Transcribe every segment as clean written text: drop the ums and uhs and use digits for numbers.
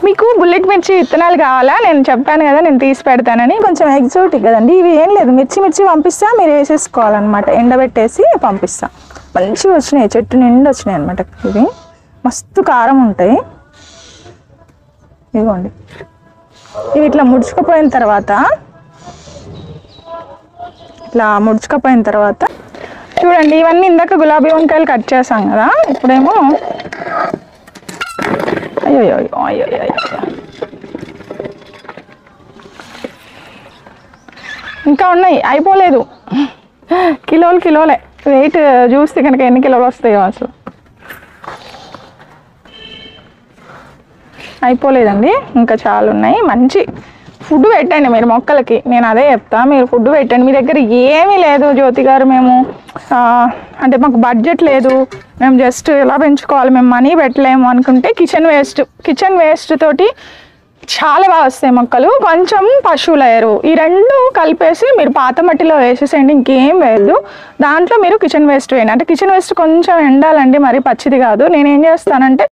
మీకు బుల్లెట్ మిర్చి విత్తనాలు కావాలా? నేను చెప్పాను కదా నేను తీసి పెడతానని. కొంచెం ఎగ్జోటిక్ కదండి ఇవి. ఏం లేదు, మిర్చి పంపిస్తా, మీరు వేసేసుకోవాలన్నమాట. ఎండబెట్టేసి పంపిస్తా. మంచిగా వచ్చినాయి, చెట్టు నిండా వచ్చినాయి అనమాట. ఇవి మస్తు కారం ఉంటాయి. ఇదిగోండి, ఇవి ఇట్లా ముడుచుకుపోయిన తర్వాత చూడండి, ఇవన్నీ ఇందాక గులాబీ వంకాయలు కట్ చేసాం కదా. ఇప్పుడేమో అయ్యో ఇంకా ఉన్నాయి, అయిపోలేదు. కిలోలే వెయిట్ చూస్తే కనుక ఎన్ని కిలోలు వస్తాయో అసలు. అయిపోలేదండి, ఇంకా చాలా ఉన్నాయి. మంచి ఫుడ్ పెట్టండి మీరు మొక్కలకి, నేను అదే చెప్తా. మీరు ఫుడ్ పెట్టండి. మీ దగ్గర ఏమీ లేదు జ్యోతి గారు, మేము అంటే మాకు బడ్జెట్ లేదు, మేము జస్ట్ ఎలా పెంచుకోవాలి, మేము మనీ పెట్టలేము అనుకుంటే కిచెన్ వేస్ట్ తోటి చాలా బాగా వస్తాయి మొక్కలు. కొంచెం పశువుల ఎరువు, ఈ రెండు కలిపేసి మీరు పాత మట్టిలో వేసేసేయండి. ఇంకేం వేయద్దు. దాంట్లో మీరు కిచెన్ వేస్ట్ వేయండి. అంటే కిచెన్ వేస్ట్ కొంచెం ఎండాలండి, మరి పచ్చిది కాదు. నేనేం చేస్తానంటే,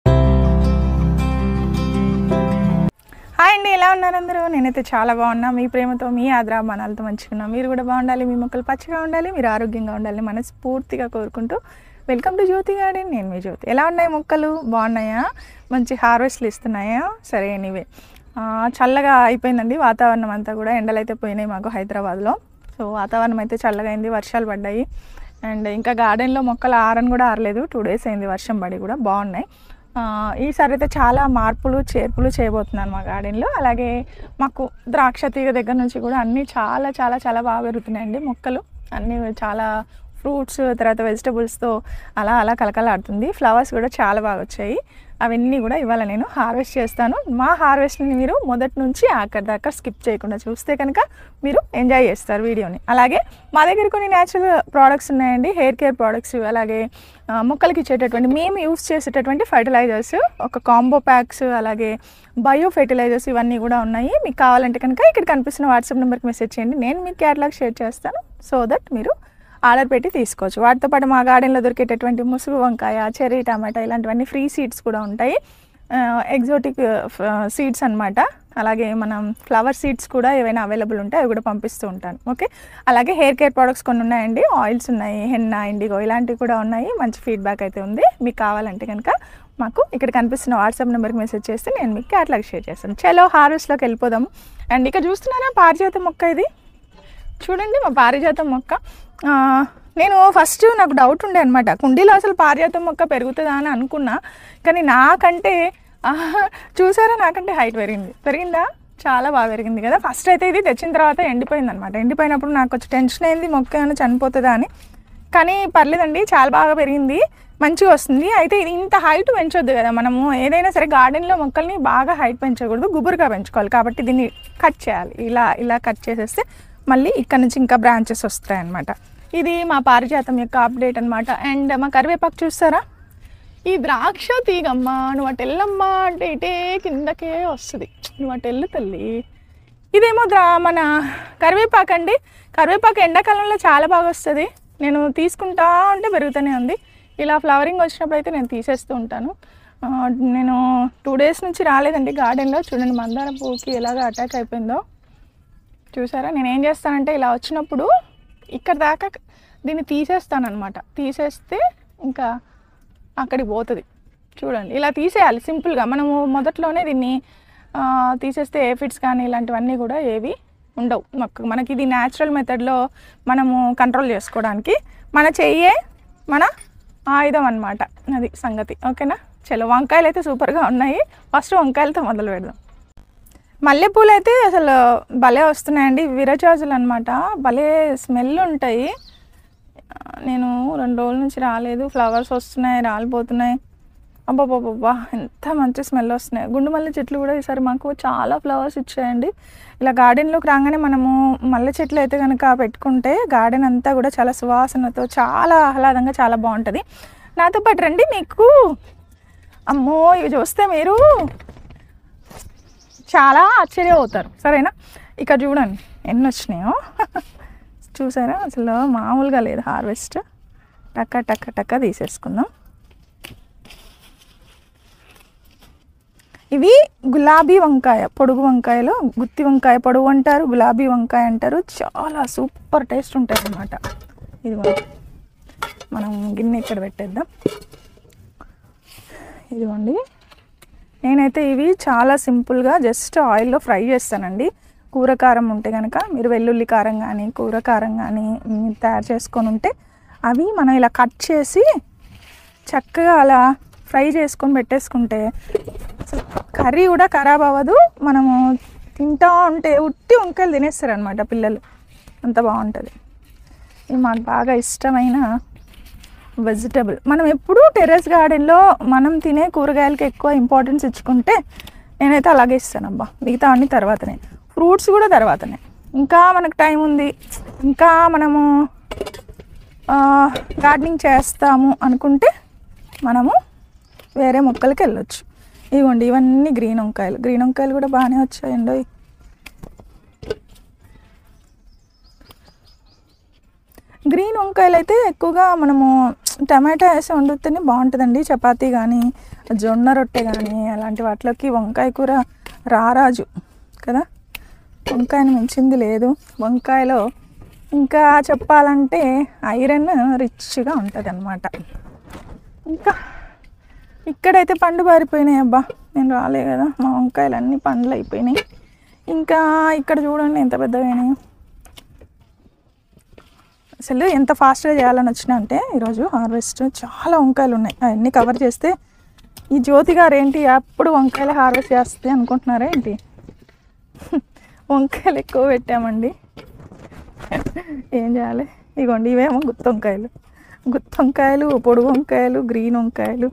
హాయ్ అండి, ఎలా ఉన్నారు అందరూ? నేనైతే చాలా బాగున్నా. మీ ప్రేమతో, మీ ఆదరాభిమానాలతో మంచిగా. మీరు కూడా బాగుండాలి, మీ మొక్కలు పచ్చిగా ఉండాలి, మీరు ఆరోగ్యంగా ఉండాలి మనస్ఫూర్తిగా కోరుకుంటూ వెల్కమ్ టు జ్యోతి గార్డెన్. నేను మీ జ్యోతి. ఎలా ఉన్నాయి మొక్కలు? బాగున్నాయా? మంచి హార్వెస్ట్లు ఇస్తున్నాయా? సరే, ఎనీవే చల్లగా అయిపోయిందండి వాతావరణం అంతా కూడా. ఎండలు అయితే పోయినాయి మాకు హైదరాబాద్లో. సో వాతావరణం అయితే చల్లగా అయింది, వర్షాలు పడ్డాయి. అండ్ ఇంకా గార్డెన్లో మొక్కలు కూడా ఆరలేదు. 2 days అయింది వర్షం పడి, కూడా బాగున్నాయి. ఈసారి అయితే చాలా చేర్పులు చేయబోతున్నాను మా గార్డెన్లో. అలాగే మాకు ద్రాక్ష తీగ దగ్గర నుంచి కూడా అన్నీ చాలా చాలా చాలా బాగా పెరుగుతున్నాయండి మొక్కలు. అన్నీ చాలా ఫ్రూట్స్, తర్వాత వెజిటబుల్స్తో అలా కలకలాడుతుంది. ఫ్లవర్స్ కూడా చాలా బాగా వచ్చాయి. అవన్నీ కూడా ఇవాళ నేను హార్వెస్ట్ చేస్తాను. మా హార్వెస్ట్ని మీరు మొదటి నుంచి ఆఖరి దాకా స్కిప్ చేయకుండా చూస్తే కనుక మీరు ఎంజాయ్ చేస్తారు వీడియోని. అలాగే మా దగ్గర కొన్ని న్యాచురల్ ప్రోడక్ట్స్ ఉన్నాయండి, హెయిర్ కేర్ ప్రోడక్ట్స్, అలాగే మొక్కలకి ఇచ్చేటటువంటి మేము యూస్ చేసేటటువంటి ఫర్టిలైజర్స్, ఒక కాంబో ప్యాక్స్, అలాగే బయో ఫెర్టిలైజర్స్, ఇవన్నీ కూడా ఉన్నాయి. మీకు కావాలంటే కనుక ఇక్కడ కనిపిస్తున్న వాట్సాప్ నెంబర్కి మెసేజ్ చేయండి. నేను మీకు క్యాటలాగ్ షేర్ చేస్తాను, సో దట్ మీరు ఆర్డర్ పెట్టి తీసుకోవచ్చు. వాటితో పాటు మా గార్డెన్లో దొరికేటటువంటి ముసుగు వంకాయ, చెర్రీ టమాటా, ఇలాంటివన్నీ ఫ్రీ సీడ్స్ కూడా ఉంటాయి. ఎగ్జోటిక్ సీడ్స్ అనమాట. అలాగే మనం ఫ్లవర్ సీడ్స్ కూడా ఏవైనా అవైలబుల్ ఉంటే అవి కూడా పంపిస్తూ ఉంటాను. ఓకే, అలాగే హెయిర్ కేర్ ప్రోడక్ట్స్ కొన్ని ఉన్నాయండి, ఆయిల్స్ ఉన్నాయి, హెన్నా, ఇండిగో, ఇలాంటివి కూడా ఉన్నాయి. మంచి ఫీడ్బ్యాక్ అయితే ఉంది. మీకు కావాలంటే కనుక మాకు ఇక్కడ కనిపిస్తున్న వాట్సాప్ నెంబర్కి మెసేజ్ చేస్తే నేను మీకు క్యాటలాగ్ షేర్ చేస్తాను. చలో హార్వెస్ట్లోకి వెళ్ళిపోదాము. అండ్ ఇక్కడ చూస్తున్నారా పారిజాతం మొక్క, ఇది చూడండి మా పారిజాతం మొక్క. నేను ఫస్ట్ నాకు డౌట్ ఉండే అనమాట, కుండీలో అసలు పారిజాతం మొక్క పెరుగుతుందా అని అనుకున్నా. కానీ నాకంటే చూసారా, నాకంటే హైట్ పెరిగిందా? చాలా బాగా పెరిగింది కదా. ఫస్ట్ అయితే ఇది తెచ్చిన తర్వాత ఎండిపోయింది అనమాట. ఎండిపోయినప్పుడు నాకు కొంచెం టెన్షన్ అయింది, మొక్క ఏమైనా చనిపోతుందా అని. కానీ పర్లేదండి, చాలా బాగా పెరిగింది, మంచిగా వస్తుంది. అయితే ఇది ఇంత హైట్ పెంచొద్దు కదా మనము. ఏదైనా సరే గార్డెన్లో మొక్కల్ని బాగా హైట్ పెంచకూడదు, గుబురుగా పెంచుకోవాలి. కాబట్టి దీన్ని కట్ చేయాలి. ఇలా కట్ చేసేస్తే మళ్ళీ ఇక్కడ నుంచి ఇంకా బ్రాంచెస్ వస్తాయి అన్నమాట. ఇది మా పారిజాతం యొక్క అప్డేట్ అనమాట. అండ్ మా కరివేపాకు చూస్తారా, ఈ ద్రాక్ష తీగమ్మ, నువ్వు అటు వెళ్ళమ్మా అంటే ఇటే కిందకే వస్తుంది, నువ్వు అటు వెళ్ళు తల్లి. ఇదేమో మన కరివేపాకు అండి. కరివేపాకు ఎండాకాలంలో చాలా బాగా వస్తుంది. నేను తీసుకుంటా ఉంటే పెరుగుతూనే ఉంది. ఇలా ఫ్లవరింగ్ వచ్చినప్పుడు అయితే నేను తీసేస్తూ ఉంటాను. నేను 2 days నుంచి రాలేదండి గార్డెన్లో. చూడండి మందార పువ్వుకి ఎలాగ అటాక్ అయిపోయిందో చూసారా. నేను ఏం చేస్తానంటే ఇలా వచ్చినప్పుడు ఇక్కడ దాకా దీన్ని తీసేస్తానమాట. తీసేస్తే ఇంకా అక్కడికి పోతుంది. చూడండి ఇలా తీసేయాలి సింపుల్గా. మనము మొదట్లోనే దీన్ని తీసేస్తే ఏఫిడ్స్ కానీ ఇలాంటివన్నీ కూడా ఏవి ఉండవు. మనకి ఇది న్యాచురల్ మెథడ్లో మనము కంట్రోల్ చేసుకోవడానికి మన చెయ్యే మన ఆయుధం అన్నమాట. అది సంగతి. ఓకేనా, చలో వంకాయలు అయితే సూపర్గా ఉన్నాయి. ఫస్ట్ వంకాయలతో మొదలు పెడదాం. మల్లెపూలు అయితే అసలు భలే వస్తున్నాయండి, విరజాజులు అనమాట. భలే స్మెల్ ఉంటాయి. నేను 2 రోజుల నుంచి రాలేదు, ఫ్లవర్స్ వస్తున్నాయి, రాలిపోతున్నాయి. అబ్బాబ్బాబ్బా ఎంత మంచి స్మెల్ వస్తున్నాయి. గుండు మల్లె చెట్లు కూడా ఈసారి మాకు చాలా ఫ్లవర్స్ ఇచ్చాయండి. ఇలా గార్డెన్లోకి రాగానే మనము మల్లె చెట్లు అయితే కనుక పెట్టుకుంటే గార్డెన్ అంతా కూడా చాలా సువాసనతో చాలా ఆహ్లాదంగా చాలా బాగుంటుంది. నాతో పాటు రండి. మీకు అమ్మో ఇవి చూస్తే మీరు చాలా ఆశ్చర్యపోతారు. సరేనా, ఇక్కడ చూడండి ఎన్ని వచ్చినాయో. చూసారా, అసలు మామూలుగా లేదు హార్వెస్ట్. టక్క తీసేసుకుందాం. ఇవి గులాబీ వంకాయ, పొడుగు వంకాయలో గుత్తి వంకాయ పొడుగు అంటారు, గులాబీ వంకాయ అంటారు. చాలా సూపర్ టేస్ట్ ఉంటాయి అన్నమాట. ఇదిగో మనం గిన్నె ఇక్కడ పెట్టేద్దాం. ఇదిగోండి, నేనైతే ఇవి చాలా సింపుల్గా జస్ట్ ఆయిల్లో ఫ్రై చేస్తానండి. కూర కారం ఉంటే కనుక మీరు వెల్లుల్లి కారం కానీ కూర కారం కానీ తయారు చేసుకొని ఉంటే అవి మనం ఇలా కట్ చేసి చక్కగా అలా ఫ్రై చేసుకొని పెట్టేసుకుంటే కర్రీ కూడా ఖరాబ్ అవ్వదు. మనము తింటా ఉంటే ఉట్టి వంకాయలు తినేస్తారు అనమాట పిల్లలు, అంత బాగుంటుంది. ఇది మాకు బాగా ఇష్టమైన వెజిటబుల్. మనం ఎప్పుడూ టెర్రస్ గార్డెన్లో మనం తినే కూరగాయలకి ఎక్కువ ఇంపార్టెన్స్ ఇచ్చుకుంటే నేనైతే అలాగే ఇస్తాను అబ్బా. మిగతా అన్ని తర్వాతనే, ఫ్రూట్స్ కూడా తర్వాతనే. ఇంకా మనకు టైం ఉంది, ఇంకా మనము గార్డెనింగ్ చేస్తాము అనుకుంటే మనము వేరే మొక్కలకి వెళ్ళొచ్చు. ఇదిగోండి, ఇవన్నీ గ్రీన్ వంకాయలు. గ్రీన్ వంకాయలు కూడా బాగానే వచ్చాయండి. గ్రీన్ వంకాయలు అయితే ఎక్కువగా మనము టమాటా వేసి వండుతేనే బాగుంటుందండి. చపాతీ కానీ జొన్న రొట్టె కానీ అలాంటి వాటిలోకి వంకాయ కూర రారాజు కదా. వంకాయని మించింది లేదు. వంకాయలో ఇంకా చెప్పాలంటే ఐరన్ రిచ్గా ఉంటుంది అన్నమాట. ఇంకా ఇక్కడైతే పండు బారిపోయినాయి అబ్బా, నేను రాలే కదా. మా వంకాయలు అన్నీ పండ్లు అయిపోయినాయి. ఇంకా ఇక్కడ చూడండి ఎంత పెద్దగా అయినాయి. అసలు ఎంత ఫాస్ట్గా చేయాలని వచ్చినా అంటే ఈరోజు హార్వెస్ట్ చాలా వంకాయలు ఉన్నాయి. అవన్నీ కవర్ చేస్తే ఈ జ్యోతి గారు ఏంటి అప్పుడు వంకాయలు హార్వెస్ట్ చేస్తే అనుకుంటున్నారా ఏంటి? వంకాయలు ఎక్కువ పెట్టామండి, ఏం చేయాలి. ఇగోండి, ఇవేమో గుత్తి వంకాయలు. గుత్తి వంకాయలు, పొడుగు వంకాయలు, గ్రీన్ వంకాయలు.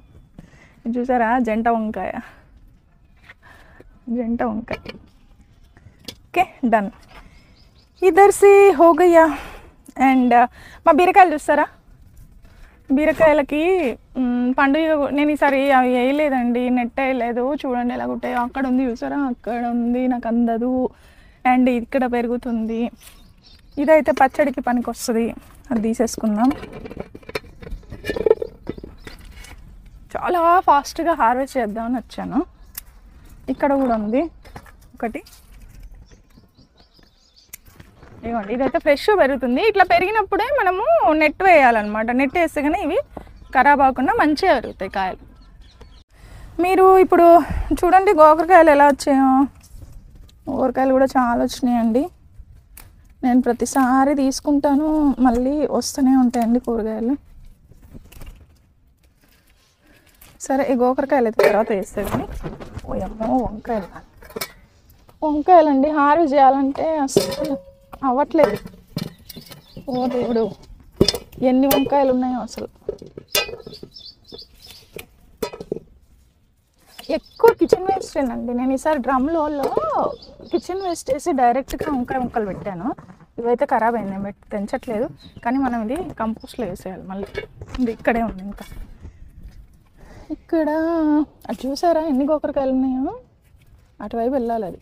చూసారా, జంట వంకాయ. Okay, done. ఇద్దరు సి హో గయా. అండ్ మా బీరకాయలు చూస్తారా, బీరకాయలకి పండుగ నేను ఈసారి అవి వేయలేదండి, నెట్ వేయలేదు. చూడండి ఎలా కుట్టాయో. అక్కడ ఉంది చూసారా, అక్కడ ఉంది, నాకు అందదు. అండ్ ఇక్కడ పెరుగుతుంది. ఇదైతే పచ్చడికి పనికి వస్తుంది, అది తీసేసుకుందాం. చాలా ఫాస్ట్గా హార్వెస్ట్ చేద్దామని వచ్చాను. ఇక్కడ కూడా ఉంది ఒకటి. ఇదిగోండి, ఇదైతే ఫ్రెష్ పెరుగుతుంది. ఇట్లా పెరిగినప్పుడే మనము నెట్ వేయాలన్నమాట. నెట్ వేస్తే కానీ ఇవి ఖరాబ్ అవ్వకుండా మంచిగా పెరుగుతాయి కాయలు. మీరు ఇప్పుడు చూడండి గోకరకాయలు ఎలా వచ్చాయో. గోకరకాయలు కూడా చాలా వచ్చినాయండి. నేను ప్రతిసారి తీసుకుంటాను, మళ్ళీ వస్తూనే ఉంటాయండి కూరగాయలు. సరే, ఈ గోకరకాయలు అయితే తర్వాత వేస్తే కానీ. ఓ అమ్మో, వంకాయలండి హార్వెస్ట్ చేయాలంటే అసలు అవ్వట్లేదు. ఓ దేవుడు, ఎన్ని వంకాయలు ఉన్నాయో అసలు. ఎక్కువ కిచెన్ వేస్టేనండి. నేను ఈసారి డ్రమ్లో కిచెన్ వేస్ట్ వేసి డైరెక్ట్గా వంకాయ ముక్కలు పెట్టాను. ఇవైతే ఖరాబ్ అయింది, నేను పెంచట్లేదు. కానీ మనం ఇది కంపోస్ట్లో వేసేయాలి మళ్ళీ. ఇది ఇక్కడే ఉంది. ఇంకా ఇక్కడ అది చూసారా ఎన్ని గోకరకాయలు ఉన్నాయో, అటువైపు వెళ్ళాలి అది.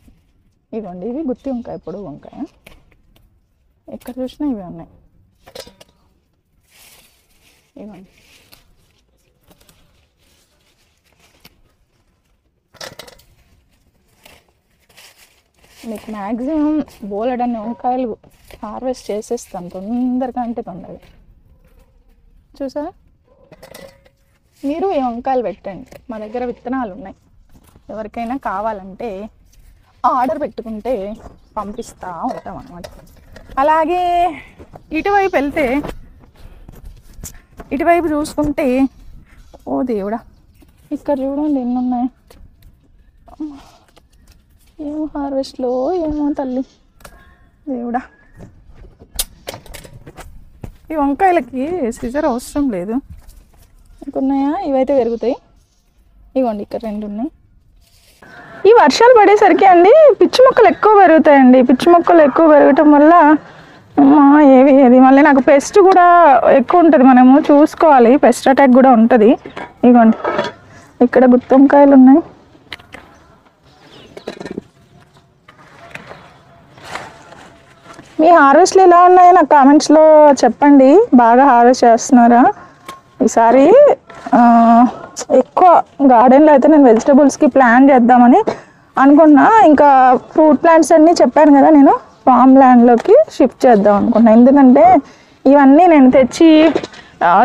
ఇదిగోండి, ఇవి గుత్తి వంకాయ, పొడుగు వంకాయ. ఎక్కడ చూసినా ఇవి ఉన్నాయి. ఇవ్వండి, మీకు మ్యాక్సిమం బోలెడన్ని వంకాయలు హార్వెస్ట్ చేసేస్తాను తొందరగా, అంటే తొందరగా. చూసారా, మీరు ఈ వంకాయలు పెట్టండి. మా దగ్గర విత్తనాలు ఉన్నాయి, ఎవరికైనా కావాలంటే ఆర్డర్ పెట్టుకుంటే పంపిస్తూ ఉంటాం అన్నమాట. అలాగే ఇటువైపు వెళ్తే, ఇటువైపు చూసుకుంటే, ఓ దేవుడా, ఇక్కడ చూడండి ఎన్ని ఉన్నాయి. ఏమో హార్వెస్ట్లో ఏమో తల్లి దేవుడా. ఈ వంకాయలకి సిజర్ అవసరం లేదు. ఇంకున్నాయా, ఇవైతే పెరుగుతాయి. ఇవ్వండి, ఇక్కడ 2 ఉన్నాయి. ఈ వర్షాలు పడేసరికి అండి పిచ్చి మొక్కలు ఎక్కువ పెరుగుతాయండి. పిచ్చి మొక్కలు ఎక్కువ పెరగటం వల్ల ఏది మళ్ళీ నాకు పెస్ట్ కూడా ఎక్కువ ఉంటుంది. మనము చూసుకోవాలి, పెస్ట్ అటాక్ కూడా ఉంటుంది. ఇవ్వండి, ఇక్కడ గుత్తి వంకాయలు ఉన్నాయి. మీ హార్వెస్ట్లు ఎలా ఉన్నాయో నాకు కామెంట్స్లో చెప్పండి. బాగా హార్వెస్ట్ చేస్తున్నారా? ఈసారి ఎక్కువ గార్డెన్లో అయితే నేను వెజిటబుల్స్కి ప్లాన్ చేద్దామని అనుకున్నా. ఇంకా ఫ్రూట్ ప్లాంట్స్ అన్నీ చెప్పాను కదా, నేను ఫామ్ ల్యాండ్లోకి షిఫ్ట్ చేద్దాం అనుకున్నా. ఎందుకంటే ఇవన్నీ నేను తెచ్చి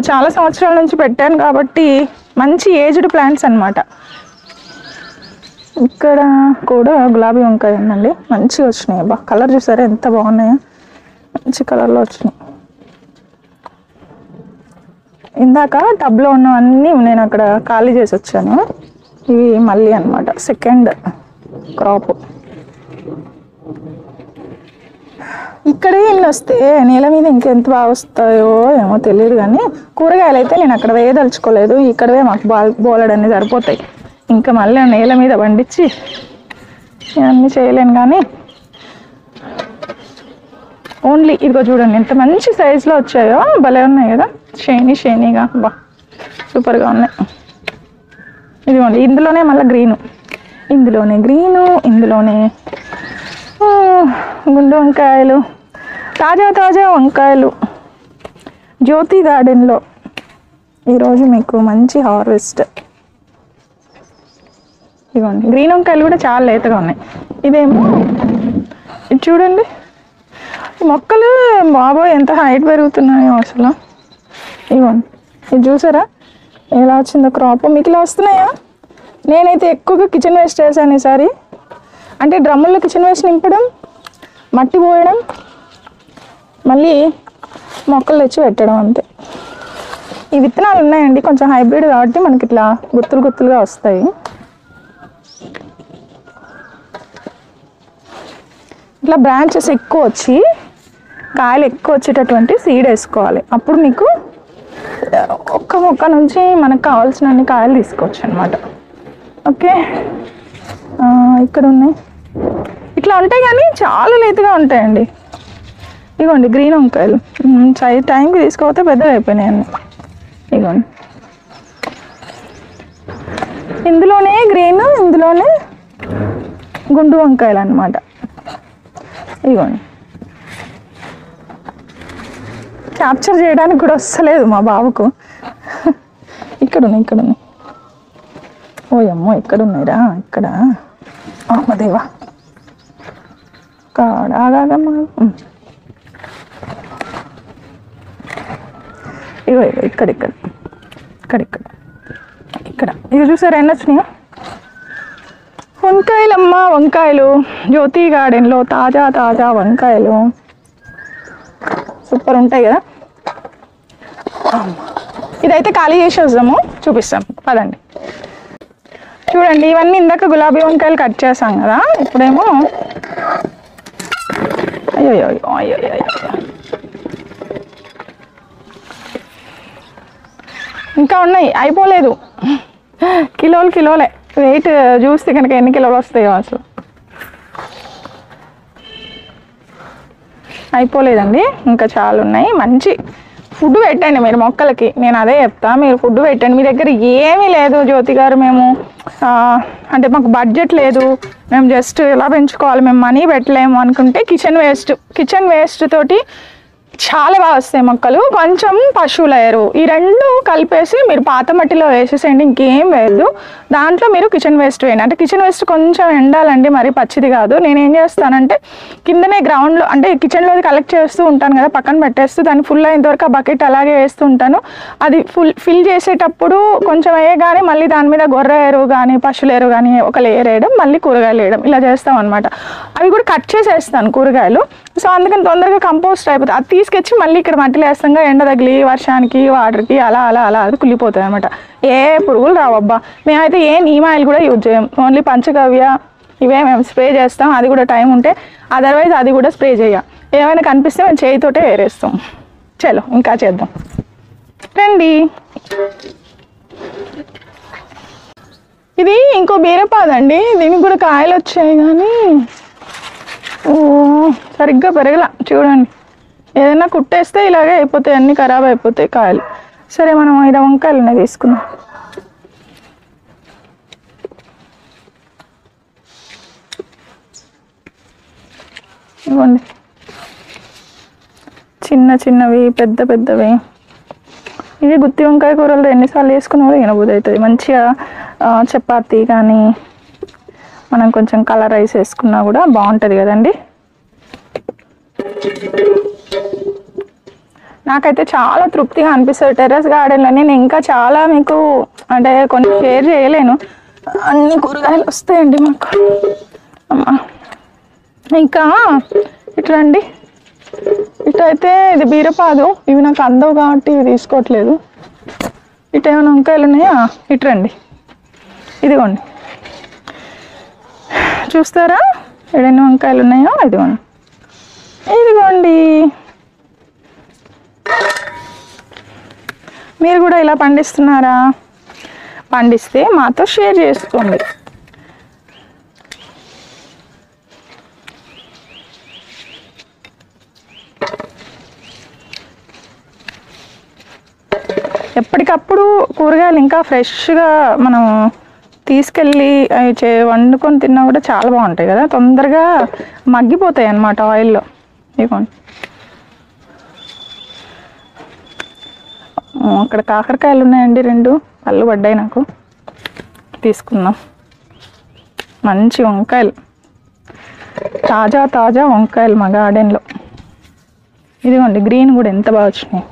చాలా సంవత్సరాల నుంచి పెట్టాను కాబట్టి మంచి ఏజ్డ్ ప్లాంట్స్ అన్నమాట. ఇక్కడ కూడా గులాబీ వంకాయ ఉందండి, మంచిగా వచ్చినాయి. అబ్బా కలర్ చూసారా ఎంత బాగున్నాయో, మంచి కలర్లో వచ్చినాయి. ఇందాక టబ్లో ఉన్నవన్నీ నేను అక్కడ ఖాళీ చేసి వచ్చాను. ఇవి మళ్ళీ అన్నమాట సెకండ్ క్రాప్. ఇక్కడే ఇల్లు వస్తే నేల మీద ఇంకెంత బాగా వస్తాయో ఏమో తెలియదు, కానీ కూరగాయలు అయితే నేను అక్కడ వేయదలుచుకోలేదు. ఇక్కడవే మాకు బోలెడన్ని సరిపోతాయి. ఇంకా మళ్ళీ నేల మీద పండించి ఇవన్నీ చేయలేను, కానీ ఓన్లీ ఇదిగో చూడండి ఎంత మంచి సైజులో వచ్చాయో, భలే ఉన్నాయి కదా, షైనీగా. బా సూపర్గా ఉన్నాయి. ఇదిగోండి ఇందులోనే మళ్ళీ గ్రీను, ఇందులోనే గుండు వంకాయలు, తాజా వంకాయలు. జ్యోతి గార్డెన్లో ఈరోజు మీకు మంచి హార్వెస్ట్. ఇదిగోండి గ్రీన్ వంకాయలు కూడా చాలా లేతగా ఉన్నాయి. ఇదేమో ఇది చూడండి, ఈ మొక్కలు బాబోయ్ ఎంత హైట్ పెరుగుతున్నాయో అసలు. ఇవ్వండి ఇది చూసారా ఎలా వచ్చిందో క్రాప్. మీకు ఇలా వస్తున్నాయా? నేనైతే ఎక్కువగా కిచెన్ వేస్ట్ చేశాను ఈసారి. అంటే డ్రమ్ముల్లో కిచెన్ వేస్ట్ నింపడం, మట్టి పోయడం, మళ్ళీ మొక్కలు తెచ్చి పెట్టడం అంతే. ఈ విత్తనాలు ఉన్నాయండి కొంచెం హైబ్రిడ్ కాబట్టి మనకి ఇట్లా గుత్తులుగా వస్తాయి. ఇట్లా బ్రాంచెస్ ఎక్కువ వచ్చి కాయలు ఎక్కువ వచ్చేటటువంటి సీడ్ వేసుకోవాలి. అప్పుడు మీకు ఒక్క మొక్క నుంచి మనకు కావాల్సినన్ని కాయలు తీసుకోవచ్చు అనమాట. ఓకే, ఇక్కడ ఉన్నాయి. ఇట్లా ఉంటాయి కానీ చాలా లేతగా ఉంటాయండి. ఇదిగోండి గ్రీన్ వంకాయలు టైంకి తీసుకోకపోతే పెద్దగా అయిపోయినాయి అన్నీ. ఇదిగోండి ఇందులోనే గ్రీన్, ఇందులోనే గుండు వంకాయలు అన్నమాట. ఇదిగోండి క్యాప్చర్ చేయడానికి కూడా వస్తలేదు మా బాబుకు. ఇక్కడ ఉన్నాయి. ఓయమ్మో ఇక్కడ ఉన్నాయిరా, ఇక్కడ అమ్మదేవా కాడాగమ్మా. ఇగో ఇక్కడ ఇవి చూసారా ఎన్ని వచ్చినాయో వంకాయలమ్మా. వంకాయలు జ్యోతి గార్డెన్లో తాజా వంకాయలు సూపర్ ఉంటాయి కదా. ఇదైతే ఖాళీ చేసి వద్దాము, చూపిస్తాం పదండి. చూడండి ఇవన్నీ ఇందాక గులాబీ వంకాయలు కట్ చేసాం కదా, ఇప్పుడేమో అయ్యో ఇంకా ఉన్నాయి, అయిపోలేదు. కిలోలే వెయిట్ చూస్తే కనుక ఎన్ని కిలోలు వస్తాయో అసలు. అయిపోలేదండి, ఇంకా చాలా ఉన్నాయి. మంచి ఫుడ్ పెట్టండి మీరు మొక్కలకి, నేను అదే చెప్తా. మీరు ఫుడ్ పెట్టండి. మీ దగ్గర ఏమీ లేదు జ్యోతి గారు, మేము అంటే మాకు బడ్జెట్ లేదు, మేము జస్ట్ ఎలా పెంచుకోవాలి, మేము మనీ పెట్టలేము అనుకుంటే కిచెన్ వేస్ట్ తోటి చాలా బాగా వస్తాయి మొక్కలు. కొంచెం పశువుల ఎరువు, ఈ రెండు కలిపేసి మీరు పాత మట్టిలో వేసేసేయండి, ఇంకేం వేయద్దు. దాంట్లో మీరు కిచెన్ వేస్ట్ వేయండి. అంటే కిచెన్ వేస్ట్ కొంచెం ఎండాలండి, మరి పచ్చిది కాదు. నేనేం చేస్తానంటే కిందనే గ్రౌండ్లో అంటే కిచెన్లో కలెక్ట్ చేస్తూ ఉంటాను కదా, పక్కన పెట్టేస్తూ దాన్ని ఫుల్ అయినంతవరకు ఆ బకెట్ అలాగే వేస్తూ ఉంటాను. అది ఫిల్ చేసేటప్పుడు కొంచెం వేయగానే మళ్ళీ దాని మీద గొర్రె ఎరువు కానీ పశువుల ఎరువు కానీ ఒక లేయర్ వేయడం, మళ్ళీ కూరగాయలు వేయడం, ఇలా చేస్తాం అనమాట. అవి కూడా కట్ చేసేస్తాను కూరగాయలు. సో అందుకని తొందరగా కంపోస్ట్ అయిపోతుంది. అది తీసుకొచ్చి మళ్ళీ ఇక్కడ మట్టిలో వేస్తాంగా, ఎండ తగిలి వర్షానికి వాటర్కి అలా అది కుళ్ళిపోతుంది అనమాట. ఏ పురుగులు రావబ్బా. మేమైతే ఏ నీమాయిల్ కూడా యూజ్ చేయం, ఓన్లీ పంచగవ్య ఇవే మేము స్ప్రే చేస్తాం. అది కూడా టైం ఉంటే, అదర్వైజ్ అది కూడా స్ప్రే చేయం. ఏమైనా కనిపిస్తే మేము చేయితోటే వేరేస్తాం. చలో ఇంకా చేద్దాం రండి. ఇది ఇంకో బీరపాదండి, దీనికి కూడా కాయలు వచ్చాయి కానీ సరిగ్గా పెరగల. చూడండి ఏదైనా కుట్టేస్తే ఇలాగే అయిపోతాయి, అన్నీ ఖరాబ్ అయిపోతాయి కాయలు. సరే మనం 5 వంకాయలు తీసుకుందాం. ఇవ్వండి చిన్నవి పెద్దవి. ఇది గుత్తి వంకాయ కూరలో ఎన్నిసార్లు వేసుకున్నా కూడా వినబుద్ధి అవుతుంది. మంచిగా చపాతీ కానీ మనం కొంచెం కలర్ రైస్ వేసుకున్నా కూడా బాగుంటుంది కదండి. నాకైతే చాలా తృప్తిగా అనిపిస్తుంది. టెర్రస్ గార్డెన్లో నేను ఇంకా చాలా మీకు అంటే కొన్ని షేర్ చేయలేను, అన్ని కూరగాయలు వస్తాయండి మాకు. అమ్మా ఇంకా ఇట్లండి, ఇటైతే ఇది బీరపాదు, ఇవి నాకు అందవు కాబట్టి ఇవి తీసుకోవట్లేదు. ఇటు ఏమైనా వంకాయలు ఉన్నాయా? ఇటు రండి, ఇదిగోండి చూస్తారా ఎన్ని వంకాయలు ఉన్నాయో? ఇదిగోండి ఇదిగోండి. మీరు కూడా ఇలా పండిస్తున్నారా? పండిస్తే మాతో షేర్ చేసుకోండి. ఎప్పటికప్పుడు కూరగాయలు ఇంకా ఫ్రెష్గా మనం తీసుకెళ్ళి అవి వండుకొని తిన్నా కూడా చాలా బాగుంటాయి కదా, తొందరగా మగ్గిపోతాయి అన్నమాట ఆయిల్లో. ఇవ్వండి, అక్కడ కాకరకాయలు ఉన్నాయండి, 2 పళ్ళు పడ్డాయి నాకు, తీసుకుందాం. మంచి వంకాయలు, తాజా తాజా వంకాయలు మా గార్డెన్లో. ఇదిగోండి గ్రీన్ కూడా ఎంత బాగా వచ్చినాయి.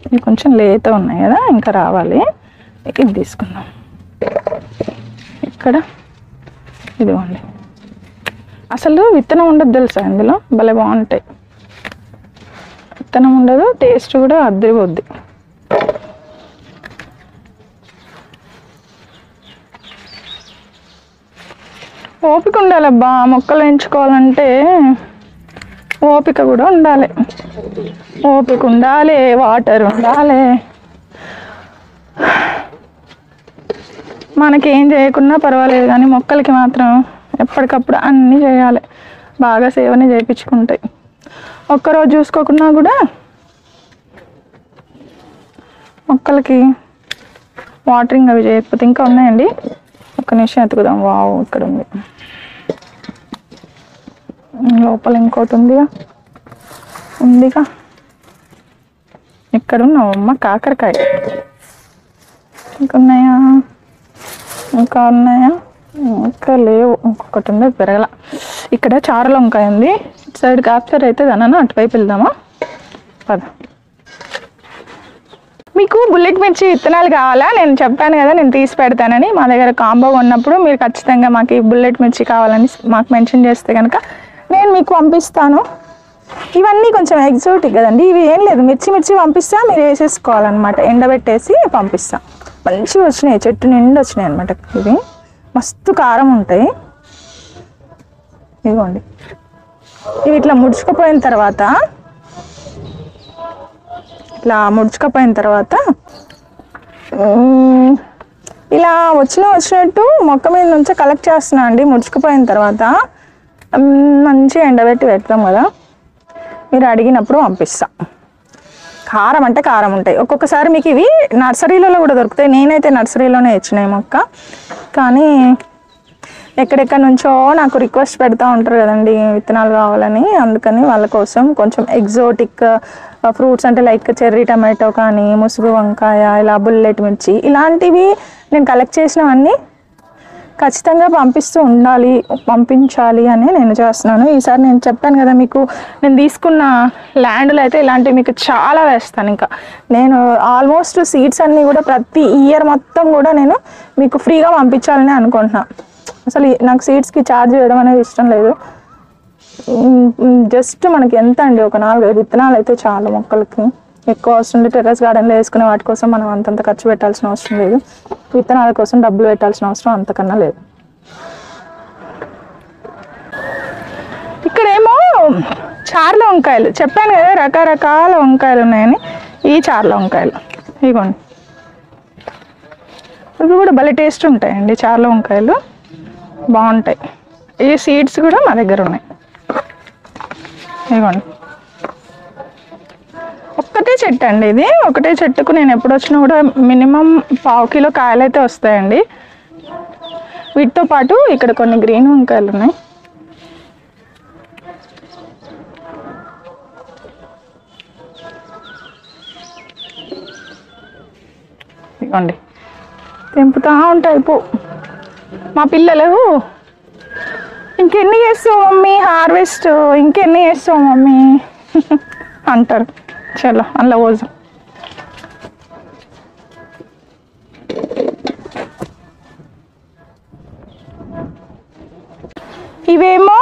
ఇవి కొంచెం లేత ఉన్నాయి కదా, ఇంకా రావాలి. ఇది తీసుకుందాం. ఇక్కడ ఇదిగోండి, అసలు విత్తనం ఉండదు తెలుసా ఇందులో, భలే బాగుంటాయి. విత్తనం ఉండదు, టేస్ట్ కూడా అద్దరిపోద్ది. ఓపిక ఉండాలబ్బా, మొక్కలు ఎంచుకోవాలంటే ఓపిక కూడా ఉండాలి. ఓపిక ఉండాలి, వాటర్ ఉండాలి. మనకేం చేయకున్నా పర్వాలేదు కానీ మొక్కలకి మాత్రం ఎప్పటికప్పుడు అన్నీ చేయాలి, బాగా సేవనే చేయించుకుంటాయి. ఒక్కరోజు చూసుకోకున్నా కూడా మొక్కలకి వాటరింగ్ అవి చేయకపోతే. ఇంకా ఉన్నాయండి, ఒక్క నిమిషం ఎత్తుకుదాం. వావ్, ఇక్కడ ఉంది, లోపల ఇంకోటి ఉందిగా. ఇక్కడ ఉన్నావమ్మ కాకరకాయ. ఇంకా ఉన్నాయా? ఇంకా లేవు, ఇంకొకటి ఉంది పెరగల. ఇక్కడ చారల వంకాయ ఉంది, ఇటు సైడ్ క్యాప్చర్ అయితే దాని అటువైపు వెళ్దామా? పద. మీకు బుల్లెట్ మిర్చి విత్తనాలు కావాలా? నేను చెప్పాను కదా నేను తీసి పెడతానని. మా దగ్గర కాంబో ఉన్నప్పుడు మీరు ఖచ్చితంగా మాకు ఈ బుల్లెట్ మిర్చి కావాలని మాకు మెన్షన్ చేస్తే కనుక నేను మీకు పంపిస్తాను. ఇవన్నీ కొంచెం ఎగ్జోటిక్ కదండి, ఇవి ఏం లేదు, మిర్చి పంపిస్తా, మీరు వేసేసుకోవాలన్నమాట. ఎండబెట్టేసి పంపిస్తా. మంచిగా వచ్చినాయి, చెట్టు నిండి వచ్చినాయి అనమాట. ఇవి మస్తు కారం ఉంటాయి. ఇదిగోండి, ఇవి ఇట్లా ముడుచుకుపోయిన తర్వాత ఇలా వచ్చినట్టు మొక్క మీద నుంచి కలెక్ట్ చేస్తున్నా అండి. ముడుచుకుపోయిన తర్వాత మంచిగా ఎండబెట్టి పెడతాం కదా, మీరు అడిగినప్పుడు పంపిస్తా. కారం అంటే కారం ఉంటాయి. ఒక్కొక్కసారి మీకు ఇవి నర్సరీలలో కూడా దొరుకుతాయి. నేనైతే నర్సరీలోనే ఇచ్చినాయి మొక్క, కానీ ఎక్కడెక్కడి నుంచో నాకు రిక్వెస్ట్ పెడతా ఉంటారు కదండి విత్తనాలు కావాలని. అందుకని వాళ్ళ కోసం కొంచెం ఎగ్జోటిక్ ఫ్రూట్స్ అంటే లైక్ చెర్రీ టమాటో కానీ, ముసుగు వంకాయ, ఇలా బుల్లెట్ మిర్చి, ఇలాంటివి నేను కలెక్ట్ చేసినవన్నీ ఖచ్చితంగా పంపించాలి అని నేను చేస్తున్నాను. ఈసారి నేను చెప్పాను కదా మీకు, నేను తీసుకున్న ల్యాండ్లో అయితే ఇలాంటివి మీకు చాలా వేస్తాను. ఇంకా నేను ఆల్మోస్ట్ సీడ్స్ అన్నీ కూడా ప్రతి ఇయర్ మొత్తం కూడా నేను మీకు ఫ్రీగా పంపించాలని అనుకుంటున్నాను. అసలు నాకు సీడ్స్కి ఛార్జ్ చేయడం అనేది ఇష్టం లేదు. జస్ట్ మనకి ఎంత అండి, ఒక 4-5 విత్తనాలు అయితే చాలు మొక్కలకి. ఎక్కువ అవసరం లేదు. టెర్రస్ గార్డెన్లో వేసుకునే వాటి కోసం మనం అంతంత ఖర్చు పెట్టాల్సిన అవసరం లేదు. విత్తనాల కోసం డబ్బులు పెట్టాల్సిన అవసరం అంతకన్నా లేదు. ఇక్కడేమో చార్ల వంకాయలు చెప్పాను కదా, రకరకాల వంకాయలు ఉన్నాయని. ఈ చార్ల వంకాయలు ఇదిగోండి, ఇవి కూడా భలే టేస్ట్ ఉంటాయండి. చార్ల వంకాయలు బాగుంటాయి. ఈ సీడ్స్ కూడా మా దగ్గర ఉన్నాయి. ఇదిగోండి, ఒక్కటే చెట్టు అండి ఇది. ఒకటే చెట్టుకు నేను ఎప్పుడు వచ్చినా కూడా మినిమం 1/2 కిలో కాయలు అయితే వస్తాయండి. వీటితో పాటు ఇక్కడ కొన్ని గ్రీన్ వంకాయలు ఉన్నాయి. ఇవ్వండి, తెంపుతా ఉంటాయి పో. మా పిల్లలు ఇంకెన్ని చేస్తావు మమ్మీ హార్వెస్ట్, ఇంకెన్ని చేస్తావు మమ్మీ అంటారు. చలో అందులో పోజు. ఇవేమో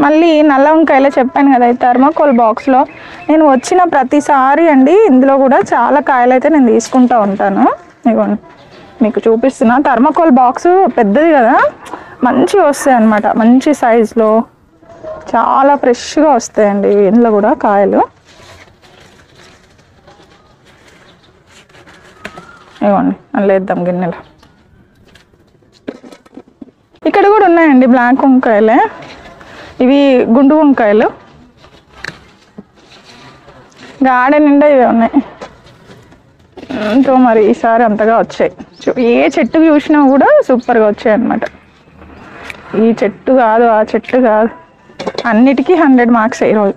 మళ్ళీ నల్ల వంకాయలు చెప్పాను కదా, థర్మాకోల్ బాక్స్లో నేను వచ్చిన ప్రతిసారి అండి ఇందులో కూడా చాలా కాయలు అయితే నేను తీసుకుంటూ ఉంటాను. ఇదిగోండి మీకు చూపిస్తున్నా, థర్మాకోల్ బాక్స్ పెద్దది కదా, మంచిగా వస్తాయి అన్నమాట, మంచి సైజులో చాలా ఫ్రెష్గా వస్తాయండి ఇందులో కూడా కాయలు. ఇవ్వండి అందులో వేద్దాం గిన్నెలో. ఇక్కడ కూడా ఉన్నాయండి బ్లాక్ వంకాయలే, ఇవి గుండు వంకాయలు. గార్డెన్ నిండా ఇవే ఉన్నాయి. సో మరి ఈసారి అంతగా వచ్చాయి. ఏ చెట్టు చూసినా కూడా సూపర్గా వచ్చాయి అన్నమాట. ఈ చెట్టు కాదు ఆ చెట్టు కాదు, అన్నిటికీ 100 మార్క్స్ ఈరోజు.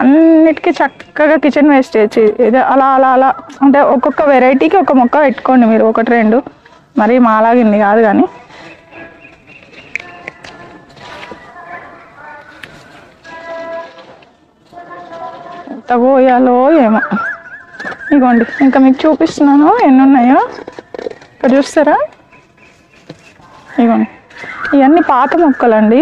అన్నిటికీ చక్కగా కిచెన్ వేస్టేజ్ ఇది అలా అలా అలా అంటే ఒక్కొక్క వెరైటీకి ఒక మొక్క పెట్టుకోండి మీరు, 1-2, మరి మాలాగింది కాదు కానీ. ఎంత పోయాలో ఏమో. ఇగోండి ఇంకా మీకు చూపిస్తున్నాను ఎన్ని ఉన్నాయో, ఇక్కడ చూస్తారా. ఇగోండి ఇవన్నీ పాత మొక్కలండి,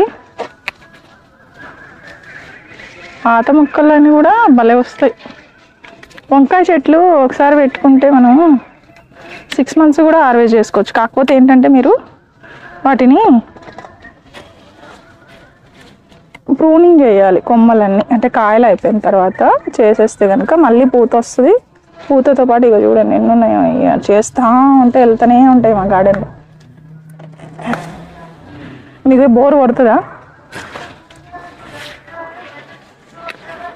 పాత మొక్కలన్నీ కూడా భలే వస్తాయి. వంకాయ చెట్లు ఒకసారి పెట్టుకుంటే మనం 6 months కూడా హార్వెస్ట్ చేసుకోవచ్చు. కాకపోతే ఏంటంటే మీరు వాటిని ప్రూనింగ్ చేయాలి, కొమ్మలన్నీ అంటే కాయలు అయిపోయిన తర్వాత చేసేస్తే కనుక మళ్ళీ పూత వస్తుంది. పూతతో పాటు ఇక చూడండి ఎన్ని ఉన్నాయో, ఇక చేస్తూ ఉంటే వెళ్తూనే ఉంటాయి మా గార్డెన్లో. మీకు బోర్ కొడుతుందా?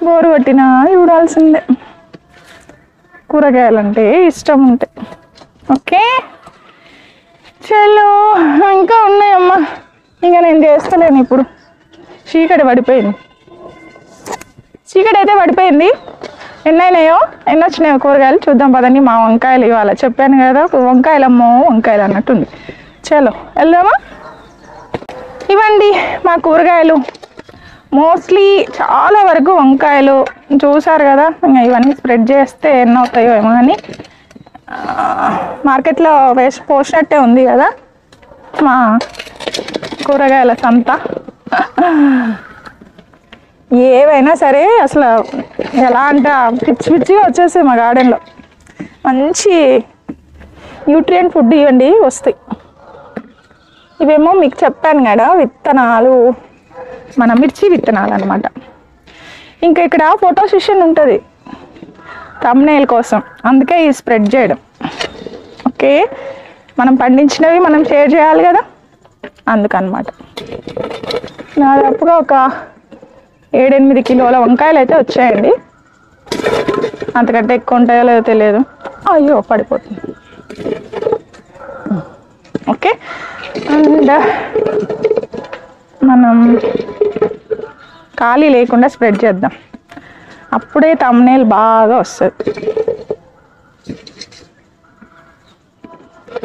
బోరు కొట్టినా చూడాల్సిందే, కూరగాయలంటే ఇష్టం ఉంటాయి. ఓకే చలో ఇంకా ఉన్నాయమ్మా, ఇంకా నేను చేస్తలేను ఇప్పుడు. చీకటి పడిపోయింది, చీకటి అయితే పడిపోయింది. ఎన్నైనాయో ఎన్ని వచ్చినాయో కూరగాయలు చూద్దాం పదండి. మా వంకాయలు ఇవాళ చెప్పాను కదా, వంకాయలమ్మో వంకాయలు అన్నట్టుంది. చలో వెళ్దామా. ఇవ్వండి మా కూరగాయలు, మోస్ట్లీ చాలా వరకు వంకాయలు చూసారు కదా. ఇంకా ఇవన్నీ స్ప్రెడ్ చేస్తే ఎన్ని అవుతాయో ఏమో కానీ మార్కెట్లో పోసినట్టే ఉంది కదా మా కూరగాయల సంత. ఏవైనా సరే అసలు ఎలా అంటే పిచ్చి పిచ్చిగా వచ్చేసాయి మా గార్డెన్లో. మంచి న్యూట్రియంట్ ఫుడ్ ఇవ్వండి వస్తాయి. ఇవేమో మీకు చెప్పాను కదా విత్తనాలు, మన మిర్చి విత్తనాలు అనమాట. ఇంకా ఇక్కడ ఫోటో సెషన్ ఉంటుంది థంబ్నెయిల్ కోసం, అందుకే ఈ స్ప్రెడ్ చేయడం. ఓకే మనం పండించినవి మనం షేర్ చేయాలి కదా, అందుకనమాట. దాదాపుగా ఒక 7-8 కిలోల వంకాయలు అయితే వచ్చాయండి. అంతకంటే ఎక్కువ ఉంటాయో లేదో తెలియదు. అయ్యో పడిపోతుంది. ఓకే అండ్ మనం ఖాళీ లేకుండా స్ప్రెడ్ చేద్దాం, అప్పుడే థంబ్నెయిల్ బాగా వస్తుంది.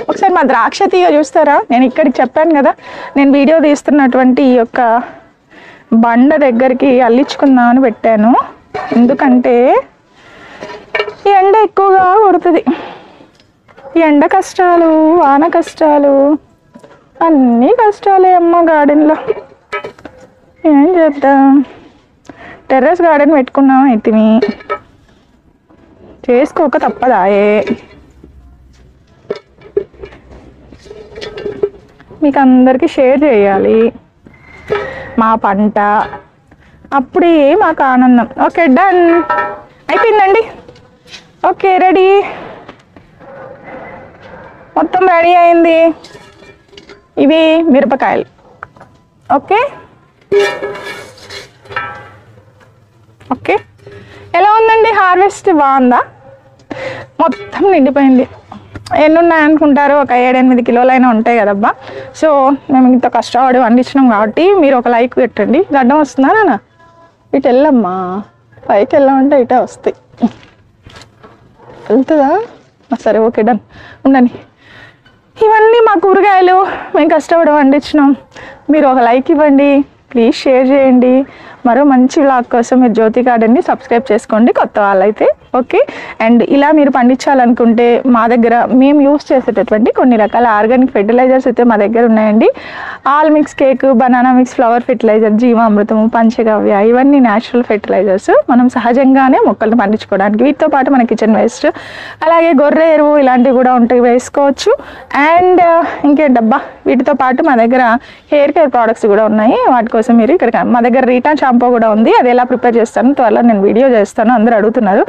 ఒకసారి మా ద్రాక్ష తీగ చూస్తారా. నేను ఇక్కడికి చెప్పాను కదా, నేను వీడియో తీస్తున్నటువంటి ఈ యొక్క బండ దగ్గరికి అల్లించుకుందామని పెట్టాను. ఎందుకంటే ఈ ఎండ ఎక్కువగా కొడుతుంది. ఈ ఎండ కష్టాలు, వాన కష్టాలు, అన్నీ కష్టాలే అమ్మ గార్డెన్లో. ఏం చేద్దాం, టెర్రస్ గార్డెన్ పెట్టుకున్నాం అయితే చేసుకోక తప్పదాయే. మీకు అందరికీ షేర్ చేయాలి మా పంట, అప్పుడే మాకు ఆనందం. ఓకే డన్ అయిపోయిందండి. ఓకే రెడీ, మొత్తం రెడీ అయింది. ఇవి మిరపకాయలు. ఓకే ఓకే ఎలా ఉందండి హార్వెస్ట్? బాగుందా? మొత్తం నిండిపోయింది. ఎన్ని ఉన్నాయనుకుంటారు? ఒక 7-8 కిలోలైనా ఉంటాయి కదబ్బా. సో మేము ఇంత కష్టపడి వండించినాం కాబట్టి మీరు ఒక లైక్ పెట్టండి. గడ్డం వస్తుందా నాన్న? ఇటు వెళ్ళమ్మా, పైకి వెళ్ళామంటే ఇటే వస్తాయి. వెళ్తుందా? సరే ఓకే డన్, ఉండని. ఇవన్నీ మా కూరగాయలు మేము కష్టపడి వండించినాం. మీరు ఒక లైక్ ఇవ్వండి, ప్లీజ్ షేర్ చేయండి. మరో మంచి వ్లాగ్ కోసం మీరు జ్యోతి గార్డెన్ని సబ్స్క్రైబ్ చేసుకోండి కొత్త వాళ్ళైతే. ఓకే, అండ్ ఇలా మీరు పండించాలనుకుంటే మా దగ్గర మేము యూస్ చేసేటటువంటి కొన్ని రకాల ఆర్గానిక్ ఫెర్టిలైజర్స్ అయితే మా దగ్గర ఉన్నాయండి. All mix cake, banana mix flower fertilizer, జీవామృతము, పంచగవ్య, ఇవన్నీ న్యాచురల్ ఫెర్టిలైజర్స్ మనం సహజంగానే మొక్కలను పండించుకోవడానికి. వీటితో పాటు మన కిచెన్ వేస్ట్, అలాగే గొర్రె ఎరువు ఇలాంటివి కూడా ఉంటాయి, వేసుకోవచ్చు. అండ్ ఇంకేంటబ్బా, వీటితో పాటు మా దగ్గర హెయిర్ కేర్ ప్రోడక్ట్స్ కూడా ఉన్నాయి. వాటి కోసం మీరు ఇక్కడ మా దగ్గర రీటా షాంపూ కూడా ఉంది. అది ఎలా ప్రిపేర్ చేస్తాను త్వరలో నేను వీడియో చేస్తాను, అందరూ అడుగుతున్నారు.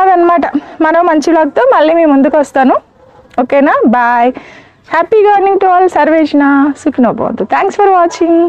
అదనమాట. మరో మంచి వ్లాగ్తో మళ్ళీ మీ ముందుకు వస్తాను. ఓకేనా? Bye. Happy gardening to all. సర్వేషణ సుఖినో భవంతు. Thanks for watching.